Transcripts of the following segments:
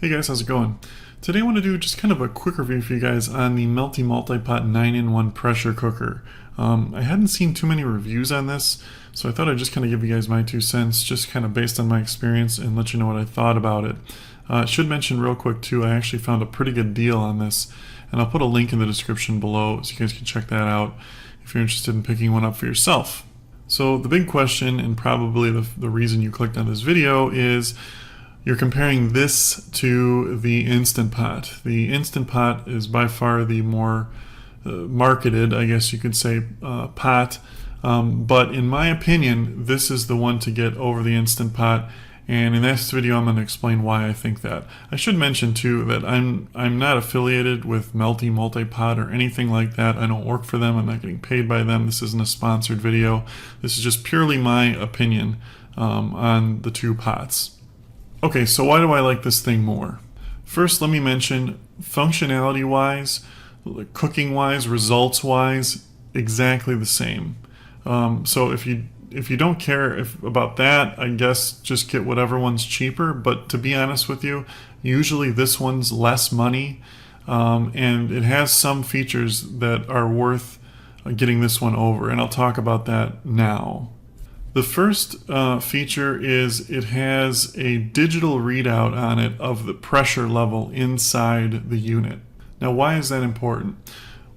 Hey guys, how's it going? Today I want to do just kind of a quick review for you guys on the Mealthy MultiPot 9-in-1 pressure cooker. I hadn't seen too many reviews on this, so I thought I'd just kind of give you guys my 2 cents, just kind of based on my experience and let you know what I thought about it. I should mention real quick too, I actually found a pretty good deal on this, and I'll put a link in the description below so you guys can check that out if you're interested in picking one up for yourself. So the big question, and probably the reason you clicked on this video, is you're comparing this to the Instant Pot. The Instant Pot is by far the more marketed, I guess you could say, pot. But in my opinion, this is the one to get over the Instant Pot. And in this video, I'm going to explain why I think that. I should mention too that I'm not affiliated with Mealthy MultiPot or anything like that. I don't work for them. I'm not getting paid by them. This isn't a sponsored video. This is just purely my opinion on the 2 pots. Okay, so why do I like this thing more? First, let me mention functionality-wise, cooking-wise, results-wise, exactly the same. So if you don't care about that, I guess just get whatever one's cheaper. But to be honest with you, usually this one's less money, and it has some features that are worth getting this one over, and I'll talk about that now. The first feature is it has a digital readout on it of the pressure level inside the unit. Now, why is that important?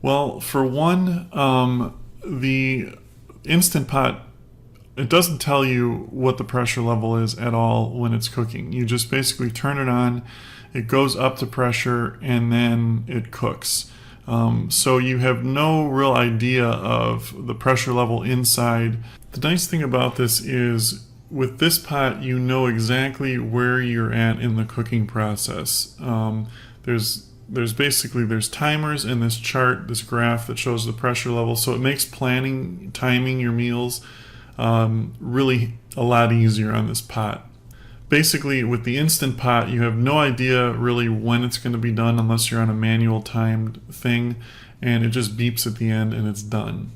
Well, for one, the Instant Pot, it doesn't tell you what the pressure level is at all when it's cooking. You just basically turn it on, it goes up to pressure, and then it cooks. So you have no real idea of the pressure level inside. The nice thing about this is with this pot, you know exactly where you're at in the cooking process. There's timers in this chart, this graph that shows the pressure level, so it makes timing your meals really a lot easier on this pot. Basically, with the Instant Pot, you have no idea really when it's going to be done unless you're on a manual timed thing, and it just beeps at the end and it's done.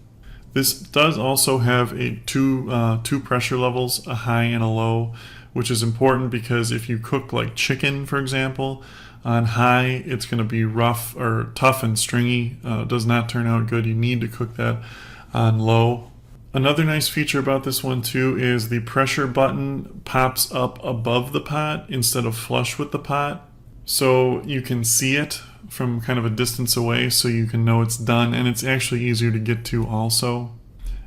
This does also have two pressure levels, a high and a low, which is important because if you cook like chicken, for example, on high, it's going to be rough or tough and stringy. Does not turn out good. You need to cook that on low. Another nice feature about this one too is the pressure button pops up above the pot instead of flush with the pot. So you can see it from kind of a distance away so you can know it's done, and it's actually easier to get to also.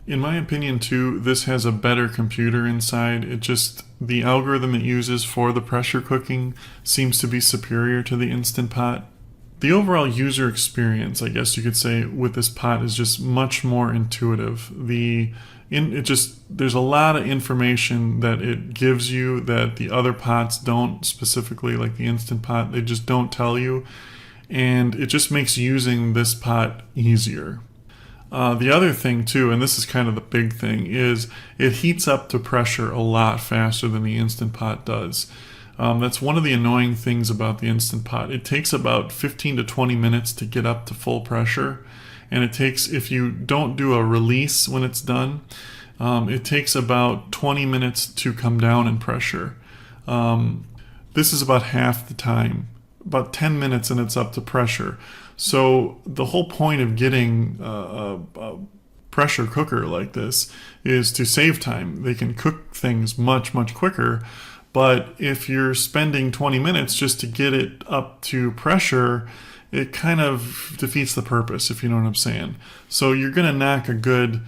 In my opinion too, this has a better computer inside. The algorithm it uses for the pressure cooking seems to be superior to the Instant Pot. The overall user experience, I guess you could say, with this pot is just much more intuitive. There's a lot of information that it gives you that the other pots don't, specifically like the Instant Pot, they just don't tell you. And it just makes using this pot easier. The other thing too, and this is kind of the big thing, is it heats up to pressure a lot faster than the Instant Pot does. That's one of the annoying things about the Instant Pot. It takes about 15 to 20 minutes to get up to full pressure, and it takes, if you don't do a release when it's done, it takes about 20 minutes to come down in pressure. This is about half the time, about 10 minutes and it's up to pressure. So the whole point of getting a pressure cooker like this is to save time. They can cook things much, much quicker. But if you're spending 20 minutes just to get it up to pressure, it kind of defeats the purpose, if you know what I'm saying. So you're going to knock a good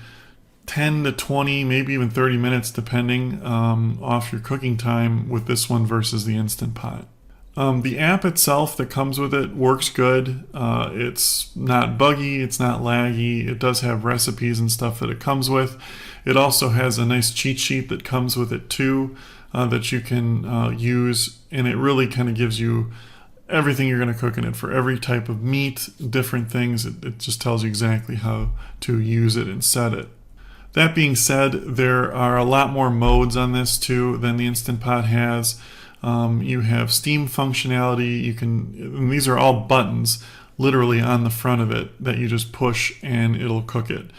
10 to 20, maybe even 30 minutes, depending, off your cooking time with this one versus the Instant Pot. The app itself that comes with it works good. It's not buggy, it's not laggy. It does have recipes and stuff that it comes with. It also has a nice cheat sheet that comes with it too, that you can use, and it really kind of gives you everything you're going to cook in it for every type of meat, different things. It just tells you exactly how to use it and set it. That being said, there are a lot more modes on this too than the Instant Pot has. You have steam functionality. And these are all buttons literally on the front of it that you just push and it'll cook it.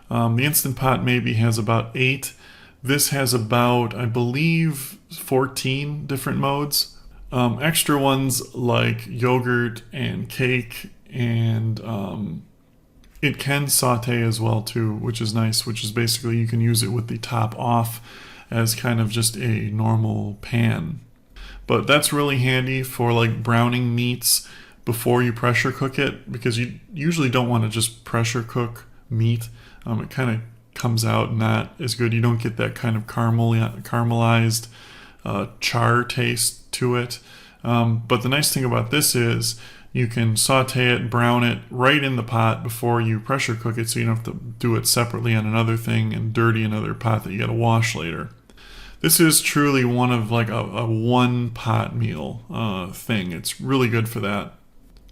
The Instant Pot maybe has about 8. This has about, I believe, 14 different modes. Extra ones like yogurt and cake, and it can saute as well too, which is nice, which is basically you can use it with the top off as kind of just a normal pan. But that's really handy for like browning meats before you pressure cook it, because you usually don't want to just pressure cook meat. It kind of comes out not as good. You don't get that kind of caramelized char taste to it. But the nice thing about this is you can saute it, brown it right in the pot before you pressure cook it, so you don't have to do it separately on another thing and dirty another pot that you got to wash later. This is truly one of like a one pot meal thing. It's really good for that.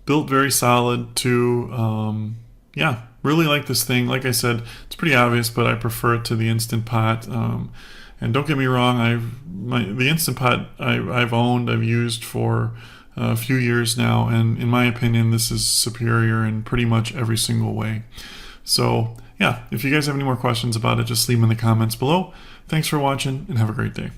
Built very solid too. Yeah, really like this thing. Like I said, it's pretty obvious, but I prefer it to the Instant Pot. And don't get me wrong, the Instant Pot I've owned, I've used for a few years now, and in my opinion, this is superior in pretty much every single way. So yeah, if you guys have any more questions about it, just leave them in the comments below. Thanks for watching, and have a great day.